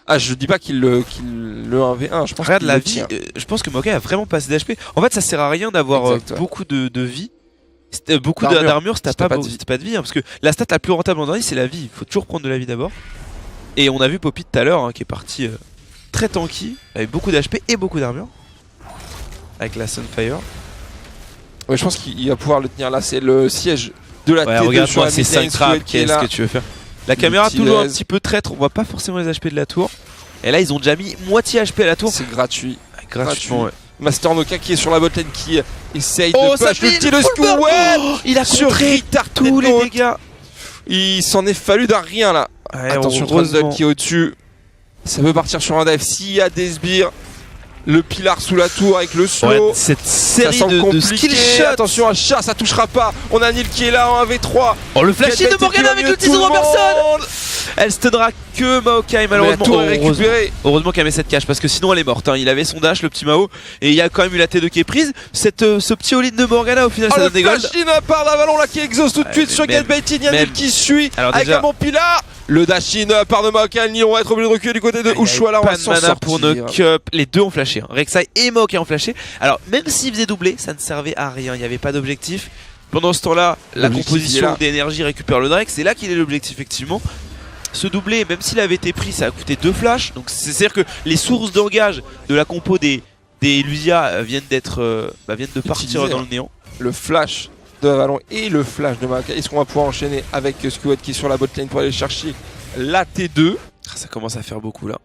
Ah, je dis pas qu'il le 1v1, je pense Regarde qu'il la le vie, tient. je pense que Maokai a vraiment pas assez d'HP. En fait, ça sert à rien d'avoir Exact, ouais. beaucoup de vie. Beaucoup D'armure, d'armure si t'as si t'as pas, pas de vie. si t'as pas de vie. Hein, parce que la stat la plus rentable en dernier, c'est la vie. Il faut toujours prendre de la vie d'abord. Et on a vu Poppy tout à l'heure, hein, qui est parti très tanky, avec beaucoup d'HP et beaucoup d'armure. Avec la Sunfire. Ouais, je pense qu'il va pouvoir le tenir là, c'est le siège de la Ouais, T2 sur regarde-moi la ces mid lane, 5 traps, Squid qui est qu'est-ce là. que tu veux faire? La caméra L'outil toujours un laise. petit peu traître, on voit pas forcément les HP de la tour. Et là, ils ont déjà mis moitié HP à la tour. C'est gratuit. Gratuitement, ouais. Master Noka qui est sur la botlane qui essaye Oh, de ça push le fait petit de full burn. Skewed Oh, il a sur contré Ritard tous les dégâts. Il s'en est fallu d'un rien là. Ouais, Attention, heureusement. Trundle qui est au-dessus. Ça peut partir sur un dive. S'il y a des sbires, le pilar sous la tour avec le slow. Ouais, cette Ça série semble de compliqué. skill shots. Attention à chat, ça touchera pas. On a Nil qui est là en 1v3. Oh, le flash de Morgana avec le petit Robertson. Elle stunnera que Maokai malheureusement. La tour est Heureusement. récupérée. Qu'elle met cette cache parce que sinon elle est morte. Hein. Il avait son dash, le petit Mao, et il y a quand même eu la T2 qui est prise. Ce petit all-in de Morgana au final Oh, ça le donne des golds. flash in par d'Avalon là qui exauce tout de Ouais, suite mais sur même- Gatebaiting. Il y a Nil même- qui suit Alors avec déjà- un bon pilar. Le dash in par de Maokai. Nil, on va être obligé de reculer du côté de Ushuaïla. On Pas va de s'en mana sortir. pour knock-up. Les deux ont flashé. Hein. Rek'Sai et Maokai ont flashé. Alors même s'ils faisaient doubler, ça ne servait à rien. Il n'y avait pas d'objectif. Pendant ce temps-là, la L'objectif, il est composition là. d'énergie récupère le Drake. C'est là qu'il est l'objectif effectivement. ce doublé, même s'il avait été pris, ça a coûté 2 flashs. Donc c'est-à-dire que les sources d'engage de la compo des Illusia viennent de partir dans le néant. Le flash de Avalon et le flash de Maokai. Est-ce qu'on va pouvoir enchaîner avec Squad qui est sur la botlane pour aller chercher la T2? Ça commence à faire beaucoup là.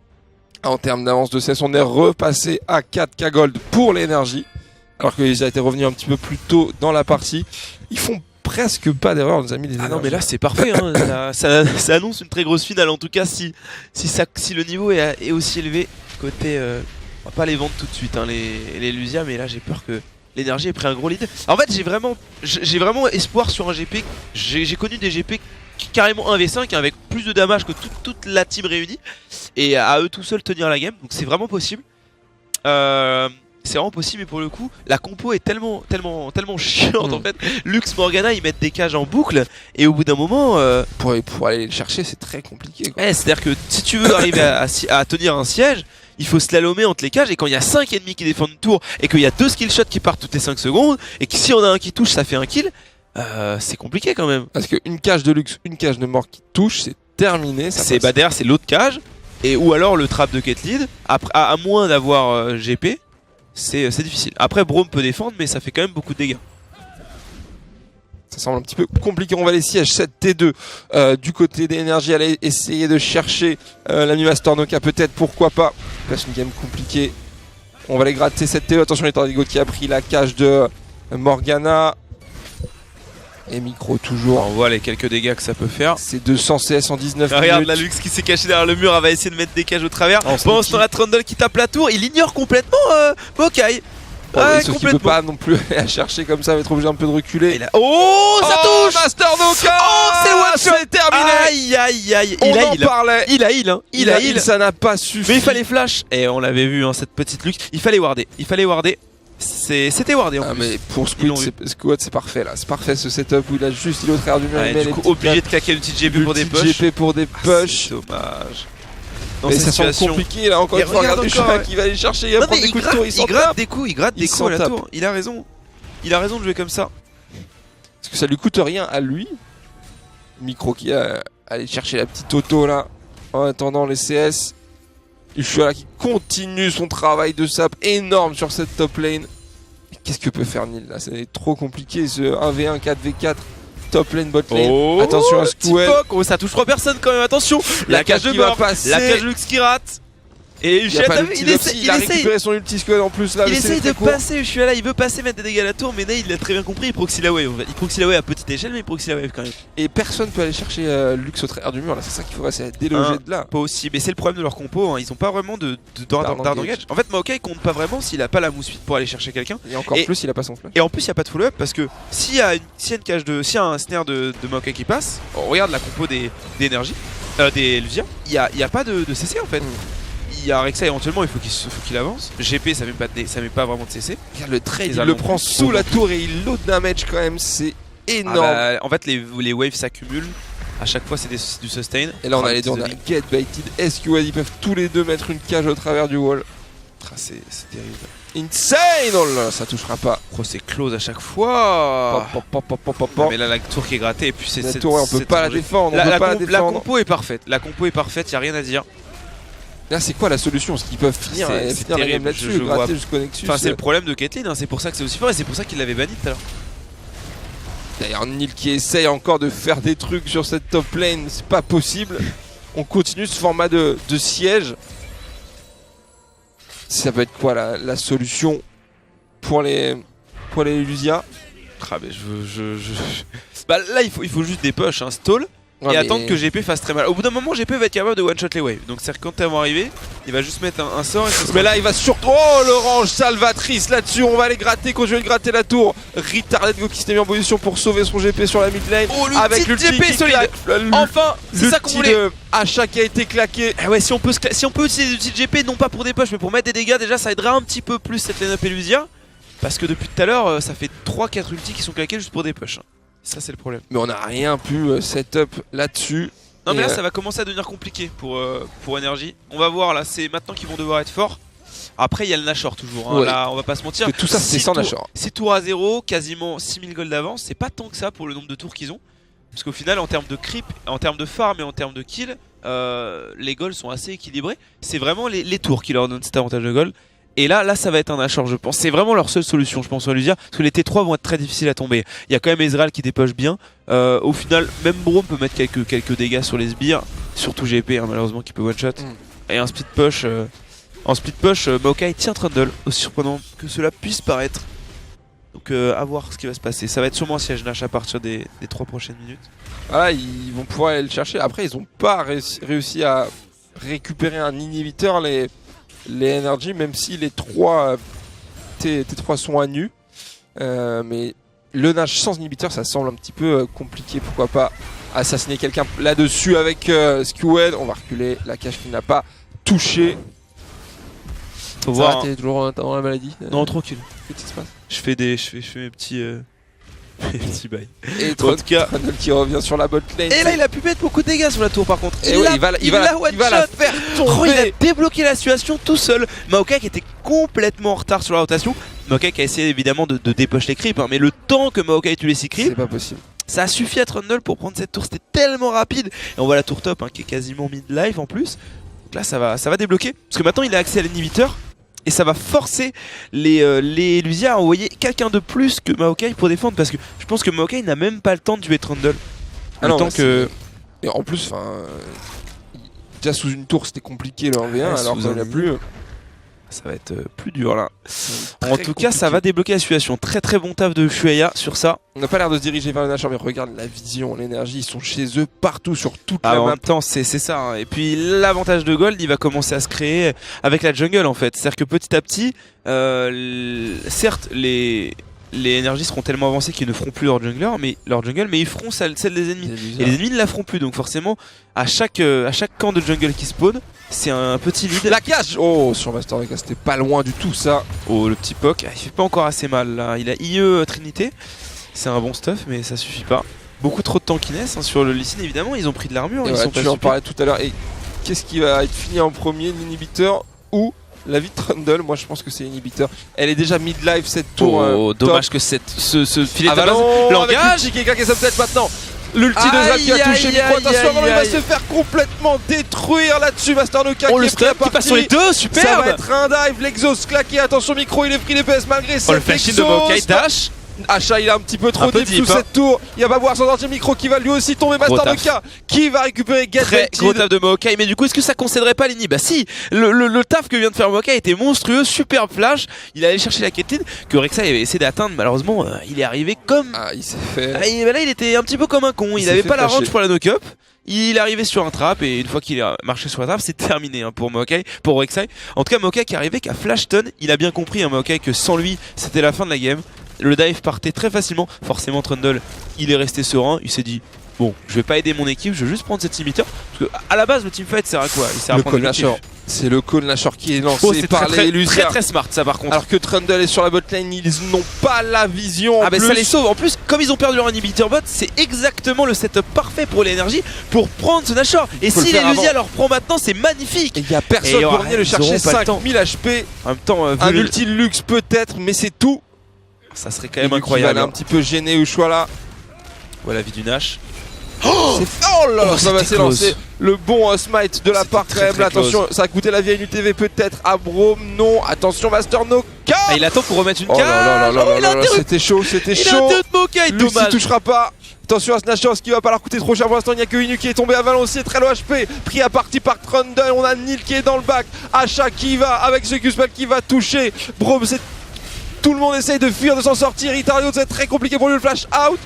En termes d'avance de CS, on est repassé à 4K Gold pour l'énergie. Alors qu'ils a été revenus un petit peu plus tôt dans la partie. Ils font presque pas d'erreur, nos amis des Ah non mais là c'est parfait, hein. ça annonce une très grosse finale en tout cas si le niveau est aussi élevé. Côté, on va pas les vendre tout de suite hein, les Lusia, mais là j'ai peur que l'énergie ait pris un gros lead. En fait j'ai vraiment espoir sur un GP. J'ai connu des GP carrément 1v5 avec plus de damage que toute la team réunie et à eux tout seuls tenir la game, donc c'est vraiment possible. C'est vraiment possible, mais pour le coup, la compo est tellement chiante en fait. Lux, Morgana, ils mettent des cages en boucle, et au bout d'un moment... Pour aller le chercher, c'est très compliqué. C'est-à-dire que si tu veux arriver à tenir un siège, il faut slalomer entre les cages, et quand il y a 5 ennemis qui défendent une tour, et qu'il y a 2 skill shots qui partent toutes les 5 secondes, et que si on a un qui touche, ça fait un kill, c'est compliqué quand même. Parce qu'une cage de Lux, une cage de Mort qui touche, c'est terminé. Derrière, c'est l'autre cage, ou alors le trap de Caitlyn, à moins d'avoir GP. C'est difficile. Après Braum peut défendre mais ça fait quand même beaucoup de dégâts. Ça semble un petit peu compliqué. On va les sièges 7 T2 du côté des énergies. Aller essayer de chercher l'ami Masternoka peut-être, pourquoi pas. C'est une game compliquée. On va les gratter 7 T2. Attention les Tordigo qui a pris la cage de Morgana. Et Micro toujours. On voit les quelques dégâts que ça peut faire. C'est 200 CS en 19 minutes. Regarde la Lux qui s'est cachée derrière le mur, elle va essayer de mettre des cages au travers. Pendant ce temps la Trundle qui tape la tour, il ignore complètement Maokai. Sauf qu'il peut pas non plus aller à chercher comme ça, il va être obligé un peu de reculer. Oh, ça touche Masternoka. Oh, c'est one shot. C'est terminé. Aïe aïe aïe. On en parlait. Il a heal. Ça n'a pas suffi. Mais il fallait flash. Et on l'avait vu cette petite Lux. Il fallait warder. C'était wardé en plus. Mais pour Squad c'est parfait là, c'est parfait ce setup où il est au travers du mur. Du coup obligé de claquer le petit GP pour des push. GP pour des push. Dommage. Mais ça semble compliqué là, encore une fois, regarde Duchat qui va aller chercher, il va prendre des coups de tour, il gratte des coups à la tour. Il a raison de jouer comme ça. Parce que ça lui coûte rien à lui. Micro qui a allé chercher la petite auto là. En attendant les CS. Ushuaïa qui continue son travail de sap énorme sur cette top lane. Qu'est-ce que peut faire Nil là? C'est trop compliqué ce 1v1, 4v4, top lane, bot lane. Oh, attention à Squad. Oh, ça touche 3 personnes quand même, attention. La cage de mort, la cage Lux qui rate. Et Ushuaïa, il a récupéré son ulti Squad en plus là. Il essaye de passer, Ushuaïa, il veut passer, mettre des dégâts à la tour, mais Ney il l'a très bien compris, il proxy la wave. Il proxy la wave à petite échelle, mais il proxy la wave quand même. Et personne peut aller chercher Lux au travers du mur là, c'est ça qu'il faut essayer de déloger de là. Pas aussi, mais c'est le problème de leur compo, hein. Ils ont pas vraiment d'art d'engage. En fait, Maokai compte pas vraiment s'il a pas la mousse pour aller chercher quelqu'un. Et encore plus, il a pas son flash. Et en plus, il y a pas de follow-up parce que s'il y a un snare de Maokai qui passe, on regarde la compo des Lusia, il y a pas de CC en fait. Il y a Rek'Sai éventuellement, il faut qu'il avance. GP ça met pas vraiment de CC. Regarde le trade, il le prend sous la tour et il load damage quand même, c'est énorme. En fait les waves s'accumulent. À chaque fois c'est du sustain. Et là on a les deux, on a get baited. SQL ils peuvent tous les deux mettre une cage au travers du wall. C'est terrible. Insane. Oh là, ça touchera pas. Oh, c'est close à chaque fois. Non, mais là la tour qui est grattée et puis c'est cette tour, on peut pas la défendre. La compo est parfaite. La compo est parfaite, y a rien à dire. Là c'est quoi la solution? Est-ce qu'ils peuvent finir la game là-dessus, gratter jusqu'au Nexus? Enfin c'est le problème de Caitlyn, hein. C'est pour ça que c'est aussi fort et c'est pour ça qu'il l'avait banni tout à l'heure. D'ailleurs Nil qui essaye encore de faire des trucs sur cette top lane, c'est pas possible. On continue ce format de siège. Ça peut être quoi la solution pour les Lusia? Ah mais bah là il faut juste des push, hein, stall. Et attendre que GP fasse très mal. Au bout d'un moment, GP va être capable de one-shot les waves. Donc c'est-à-dire quand elles vont arriver, il va juste mettre un sort. Mais là, il va surtout... Oh, l'orange salvatrice là-dessus. On va aller gratter, continuer de gratter la tour. Retarded Go qui s'est mis en position pour sauver son GP sur la mid lane. Oh, avec l'ulti GP solide. Enfin, c'est ça qu'on voulait. Achat qui a été claqué. Ah ouais, si on peut utiliser des outils de GP, non pas pour des push, mais pour mettre des dégâts, déjà ça aidera un petit peu plus cette line-up Elusia. Parce que depuis tout à l'heure, ça fait 3-4 ultis qui sont claqués juste pour des push. Ça c'est le problème. Mais on n'a rien pu setup là-dessus. Non mais là ça va commencer à devenir compliqué pour Energy. On va voir là, c'est maintenant qu'ils vont devoir être forts. Après il y a le Nashor toujours, hein. Ouais. Là on va pas se mentir. Tout ça c'est sans Nashor. C'est tour à 0, quasiment 6000 gold d'avance. C'est pas tant que ça pour le nombre de tours qu'ils ont. Parce qu'au final en termes de creep, en termes de farm et en termes de kill, les goals sont assez équilibrés. C'est vraiment les tours qui leur donnent cet avantage de goal. Et là ça va être un Nashor, je pense. C'est vraiment leur seule solution, je pense, on va lui dire. Parce que les T3 vont être très difficiles à tomber. Il y a quand même Ezreal qui dépoche bien. Au final, même Braum peut mettre quelques dégâts sur les sbires. Surtout GP, hein, malheureusement, qui peut one-shot. Et un split push. En split push, Maokai tient Trundle, aussi surprenant que cela puisse paraître. Donc à voir ce qui va se passer. Ça va être sûrement un siège Nash à partir des 3 prochaines minutes. Voilà, ils vont pouvoir aller le chercher. Après, ils n'ont pas réussi à récupérer un inhibiteur, les Energy, même si les 3 T3 sont à nu. Mais le Nash sans inhibiteur, ça semble un petit peu compliqué. Pourquoi pas assassiner quelqu'un là-dessus avec Skewhead. On va reculer. La cage qui n'a pas touché. Faut voir. T'es toujours dans la maladie. Non, tranquille. Qu'est-ce qui se passe? Je fais mes petits bails. Et En tout cas, Trundle qui revient sur la bot lane. et là il a pu mettre beaucoup de dégâts sur la tour par contre. Et ouais, il va la faire tomber. Oh, il a débloqué la situation tout seul. Maokai qui était complètement en retard sur la rotation. Maokai qui a essayé évidemment de dépocher les creeps, hein, mais le temps que Maokai ait tué les 6 creeps, C'est pas possible. ça a suffi à Trundle pour prendre cette tour. C'était tellement rapide. Et on voit la tour top, hein, qui est quasiment mid-life en plus. Donc là ça va débloquer. Parce que maintenant il a accès à l'inhibiteur. Et ça va forcer les Lusia à envoyer quelqu'un de plus que Maokai pour défendre. Parce que je pense que Maokai n'a même pas le temps de tuer Trundle. Ah Le non, temps que... Et en plus, déjà sous une tour c'était compliqué le 1v1, Ouais, alors sous qu'il n'y un a plus. Ça va être plus dur là. En Très tout cas, ça va débloquer la situation. Très très bon taf de Shueya sur ça. On n'a pas l'air de se diriger vers le Nashor, mais regarde la vision, l'énergie, ils sont chez eux partout sur toute Ah, la en map. même temps, c'est ça. Hein. Et puis l'avantage de Gold, il va commencer à se créer avec la jungle en fait. C'est-à-dire que petit à petit, certes, les énergies seront tellement avancées qu'ils ne feront plus leur jungle, mais ils feront celle des ennemis. Et les ennemis ne la feront plus. Donc forcément, à chaque camp de jungle qui spawn, c'est un petit lead. La cage. Oh, sur Master Vega, c'était pas loin du tout ça. Oh, le petit Poc, il fait pas encore assez mal là. Il a IE Trinité, c'est un bon stuff, mais ça suffit pas. Beaucoup trop de tankiness hein, sur le Lee Sin, évidemment. Ils ont pris de l'armure, Et ils ouais, sont pas tu en stupide. parlais tout à l'heure. Et qu'est-ce qui va être fini en premier, l'inhibiteur ou la vie de Trundle? Moi je pense que c'est l'inhibiteur. Elle est déjà mid-life cette tour. Oh, dommage que ce filet de base Avalon l'engage. avec l'ulti qui est claqué sa tête maintenant. L'ulti de Zap qui a Aïe, touché aïe, micro. Attention, aïe, Avalon il va aïe. se faire complètement détruire là-dessus. Master Noka Oh, qui le est prêt à stun qui passe partir. sur les deux, Ça va superbe. être un dive, l'Exos claqué. Attention micro, il est pris les PS malgré Oh, le cette flash in de Exos. Maokai dash. Achat il est un petit peu trop Un peu deep deep, sous hein. cette tour. Il va pas voir son sortir micro qui va lui aussi tomber. Gros Master taf. Noka qui va récupérer Get Très Belted. gros taf de Maokai, mais du coup est-ce que ça concéderait pas l'inhib? Bah si, le taf que vient de faire Maokai était monstrueux, superbe flash. Il allait chercher la Caitlyn que Rek'Sai avait essayé d'atteindre, malheureusement il est arrivé comme... Ah il s'est fait. Ah, et bah là il était un petit peu comme un con, il s'est avait fait pas la flasher. range pour la knock-up. Il est arrivé sur un trap et une fois qu'il a marché sur la trap, c'est terminé hein, pour Maokai, pour Rek'Sai. En tout cas Maokai qui est arrivé, qui a flash stun, il a bien compris hein, Maokai que sans lui c'était la fin de la game. Le dive partait très facilement, forcément Trundle il est resté serein, il s'est dit bon je vais pas aider mon équipe, je vais juste prendre cet inhibiteur. Parce que à la base le teamfight sert à quoi? Il sert à Le prendre call l'objectif. Nashor. C'est le call Nashor qui est lancé Oh, c'est par très, les Lusia. très smart ça par contre. Alors que Trundle est sur la botlane, ils n'ont pas la vision. Ah en bah plus. ça les sauve. En plus, comme ils ont perdu leur inhibiteur bot, c'est exactement le setup parfait pour l'énergie pour prendre ce Nashor. Et Faut le si les faire Lusia avant. leur prend maintenant, c'est magnifique. Et il n'y a Et personne pour ouais, venir le ils chercher. auront pas le temps. 5000 HP. En même temps, Un vu ulti luxe peut-être, mais c'est tout. ça serait quand même Il va incroyable. aller un petit peu gêner Ushuaïa. Voilà la vie du Nash. Oh là là, Oh, ça va c'était s'élancer. close. Le bon smite de la C'était part très, quand même. très Attention, ça a coûté la vie à une UTV peut-être. À Braum, non. Attention, Master Noka. Ah, il attend pour remettre une Oh cage. là là là Oh, là il a là là, intérêt- c'était chaud, c'était il a chaud. intérêt de Maokai, Luxi dommage. touchera pas. Attention à ce Nashor, ce qui va pas leur coûter trop cher pour l'instant. Il n'y a que Inu qui est tombé à Valenciennes, très low HP. Pris à partie par Trundle. On a Nil qui est dans le bac. Achat qui va avec ce Q-Spell qui va toucher. Braum, c'est. Tout le monde essaye de fuir, de s'en sortir. Itario, c'est très compliqué pour lui le flash out.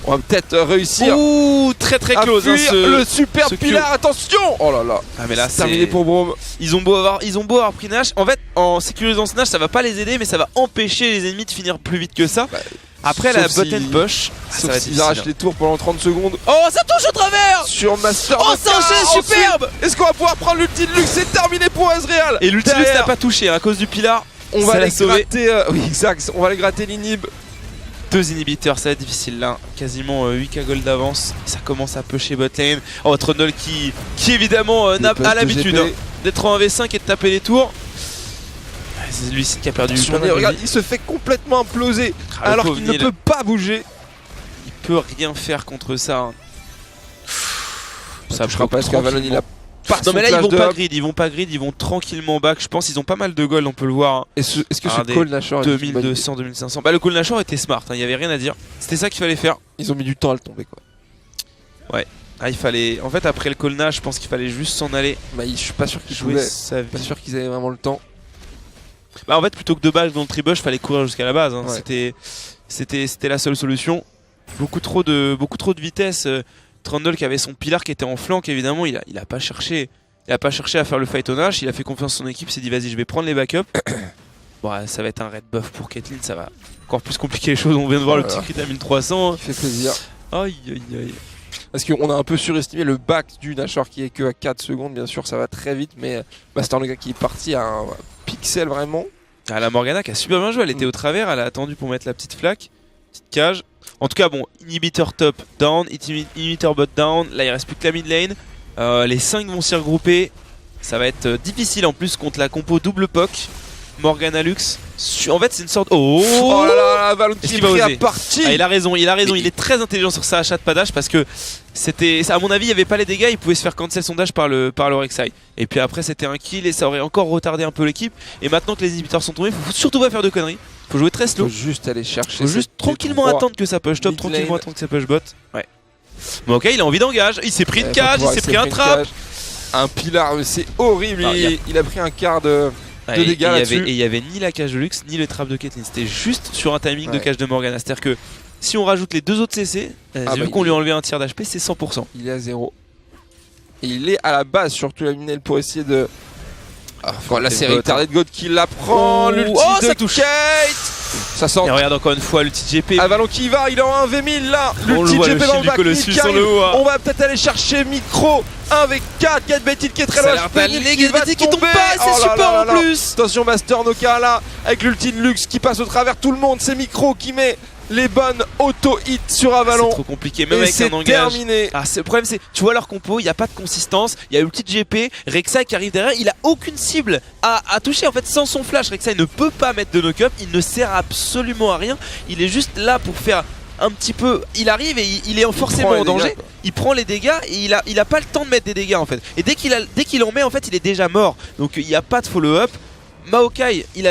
On va peut-être réussir Ouh, très très à close. fuir hein, ce- le super ce pilar. Attention. Oh là là. Ah mais là C'est terminé pour Braum. Ils ont beau avoir pris Nash. En fait, en sécurisant ce Nash, ça va pas les aider, mais ça va empêcher les ennemis de finir plus vite que ça. Bah, Après sauf la si- button push, ça Sauf va être s'ils difficile. arrachent les tours pendant 30 secondes. Oh, ça touche au travers. Sur Master Oh, Noka. ça enchaîne Ensuite, superbe. Est-ce qu'on va pouvoir prendre l'ulti de luxe? C'est terminé pour Ezreal. Et l'ultimate Derrière, n'a pas touché hein, à cause du pilar. on ça va l'a aller sauvé. gratter. Oui, exact. On va aller gratter l'inhib. 2 inhibiteurs, ça va être difficile là. Quasiment 8k gold d'avance. Ça commence à pusher botlane. Oh, Trundle qui évidemment Des postes a de l'habitude GP. hein, d'être en 1v5 et de taper les tours. C'est lui qui a perdu Attention, pas mal de regarde, vie. il se fait complètement imploser Ah, le alors pauvre qu'il ne Nil. peut pas bouger. Il peut rien faire contre ça. hein. Ça touchera pas. Est-ce qu'Avalon il a pas Non son mais là flash ils de vont pas grid, ils vont tranquillement back. Je pense ils ont pas mal de gold, on peut le voir. Hein. Est-ce que ce des call Nashor est une bonne idée 2200, 2500. Bah le call Nashor était smart, il y avait rien à dire. C'était ça qu'il fallait faire. Ils ont mis du temps à le tomber quoi. Ah, il fallait. En fait, après le call Nash, je pense qu'il fallait juste s'en aller. Bah, je suis pas sûr qu'ils Jouer jouaient. sa vie. Pas sûr qu'ils avaient vraiment le temps. Bah, en fait, plutôt que de back dans le tribush, fallait courir jusqu'à la base. Hein. Ouais. C'était la seule solution. Beaucoup trop de vitesse. Trundle qui avait son pilar qui était en flanc, évidemment, il a pas cherché. Il a pas cherché à faire le fight au Nash. Il a fait confiance à son équipe. Il s'est dit, vas-y, je vais prendre les backups. Bon, ça va être un red buff pour Caitlyn. Ça va encore plus compliquer les choses. On vient de voir le petit crit à 1300. Ça fait plaisir. Aïe, aïe, aïe. Parce qu'on a un peu surestimé le back du Nashor qui est que à 4 secondes, bien sûr, ça va très vite, mais Master le gars qui est parti à un pixel vraiment. Ah, la Morgana qui a super bien joué, elle était au travers, elle a attendu pour mettre la petite flaque, petite cage. En tout cas, bon, inhibitor top down, inhibitor bot down, là il reste plus que la mid lane. Les 5 vont s'y regrouper, ça va être difficile en plus contre la compo double POC. Morgana Lux. En fait, c'est une sorte. Oh, là là, Valon qui est pris à partie. Ah, il a raison, il est très intelligent sur sa achat de pas dash parce que c'était. À mon avis, il n'y avait pas les dégâts, il pouvait se faire cancel son dash par le Rek'Sai. Et puis après, c'était un kill et ça aurait encore retardé un peu l'équipe. Et maintenant que les inhibiteurs sont tombés, faut surtout pas faire de conneries. Faut jouer très slow. Faut juste aller chercher. Faut juste tranquillement attendre que ça push top, tranquillement attendre que ça push bot. Ouais. Bon, ok, il a envie d'engage. Il s'est pris une cage, il s'est pris un trap. Un pilar, c'est horrible. Il a pris un quart de dégâts là-dessus. Et il y avait ni la cage de Lux ni le trap de Caitlyn. C'était juste sur un timing de cage de Morgana. C'est-à-dire que si on rajoute les deux autres CC, vu qu'on lui a enlevé un tiers d'HP, c'est 100%. Il est à 0. Et il est à la base, surtout la Minel pour essayer de. La série Retarded God qui la prend. L'ulti de Kate. Ça sort. Et regarde encore une fois le TGP. Avalon qui va, il est en 1v1000 là. Le TGP dans le back. On va peut-être aller chercher micro 1v4. Get Betty qui est très loin. Get Betty qui tombe pas, c'est super en plus. Attention Master Noka là, avec l'ulti de Lux qui passe au travers tout le monde. C'est micro qui met les bonnes auto-hits sur Avalon. C'est trop compliqué, même avec un engage. Terminé. Le problème c'est, tu vois leur compo, il n'y a pas de consistance. Il y a eu le petit GP, Rek'Sai qui arrive derrière, il a aucune cible à toucher. En fait, sans son flash, Rek'Sai ne peut pas mettre de knock-up, il ne sert absolument à rien. Il est juste là pour faire un petit peu. Il arrive et il est forcément en danger. Il prend les dégâts et il a pas le temps de mettre des dégâts en fait. Et dès qu'il en met, en fait, il est déjà mort. Donc il n'y a pas de follow-up. Maokai, il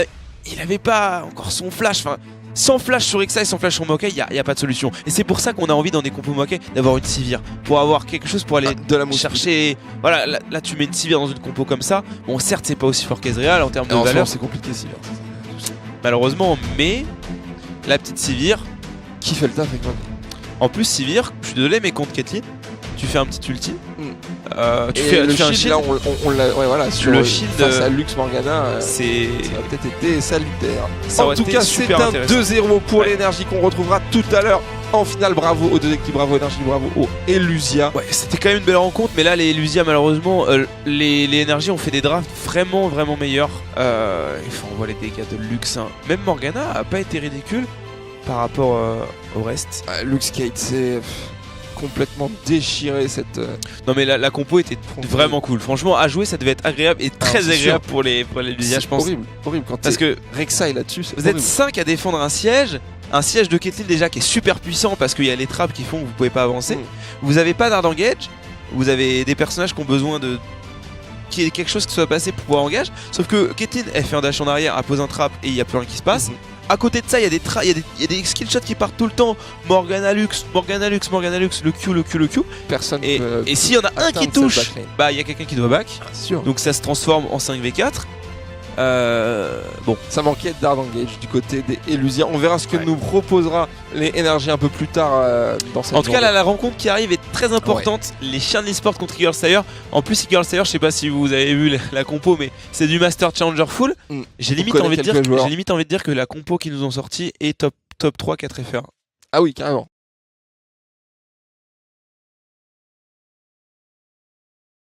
avait pas encore son flash. Enfin, sans flash sur Rek'Sai, sans flash sur Maokai, il n'y a pas de solution. Et c'est pour ça qu'on a envie dans des compos Maokai d'avoir une Sivir. Pour avoir quelque chose pour aller de la chercher. Voilà, là tu mets une Sivir dans une compo comme ça. Bon, certes, c'est pas aussi fort qu'Ezreal en termes de valeur. C'est compliqué Sivir. Malheureusement, mais la petite Sivir. Qui fait le taf avec moi. En plus, Sivir, je suis désolé, mais contre Caitlyn, tu fais un petit ulti. Tu fais un shield. Là, on l'a, voilà, sur le shield face à Lux Morgana, ça a peut-être été salutaire. En tout cas, c'est un 2-0 pour l'énergie qu'on retrouvera tout à l'heure en finale. Bravo aux deux équipes, bravo énergie, bravo aux Elusia. Ouais, c'était quand même une belle rencontre, mais là, les Elusia, malheureusement, les énergies ont fait des drafts vraiment meilleurs. On voit les dégâts de Lux. Hein. Même Morgana a pas été ridicule par rapport au reste. Lux Kate, c'est complètement déchiré cette. Non mais la compo était vraiment cool. Franchement, à jouer, ça devait être agréable et très agréable pour les Elusia, je pense. Horrible quand parce que Rek'Sai là-dessus. Vous êtes 5 à défendre un siège de Caitlyn déjà qui est super puissant parce qu'il y a les trappes qui font que vous pouvez pas avancer. Vous avez pas d'hard engage. Vous avez des personnages qui ont besoin de qu'il y ait quelque chose qui soit passé pour pouvoir engage. Sauf que Caitlyn, elle fait un dash en arrière, elle pose un trap et il y a plus rien qui se passe. À côté de ça, il y a des skill shots qui partent tout le temps. Morgana Lux, le Q. Personne. Et s'il y en a un qui touche, bah il y a quelqu'un qui doit back. Donc ça se transforme en 5v4. Bon, ça manquait d'hard engage du côté des Elusia. On verra ce que nous proposera les énergies un peu plus tard dans cette. En tout cas, là, la rencontre qui arrive est très importante. Les chiens de l'esport contre Eagle Slayer. En plus, Eagle Slayer, je sais pas si vous avez vu la compo, mais c'est du Master Challenger full. J'ai limite envie de dire que la compo qu'ils nous ont sorti est top 3 4 FR. Ah oui, carrément.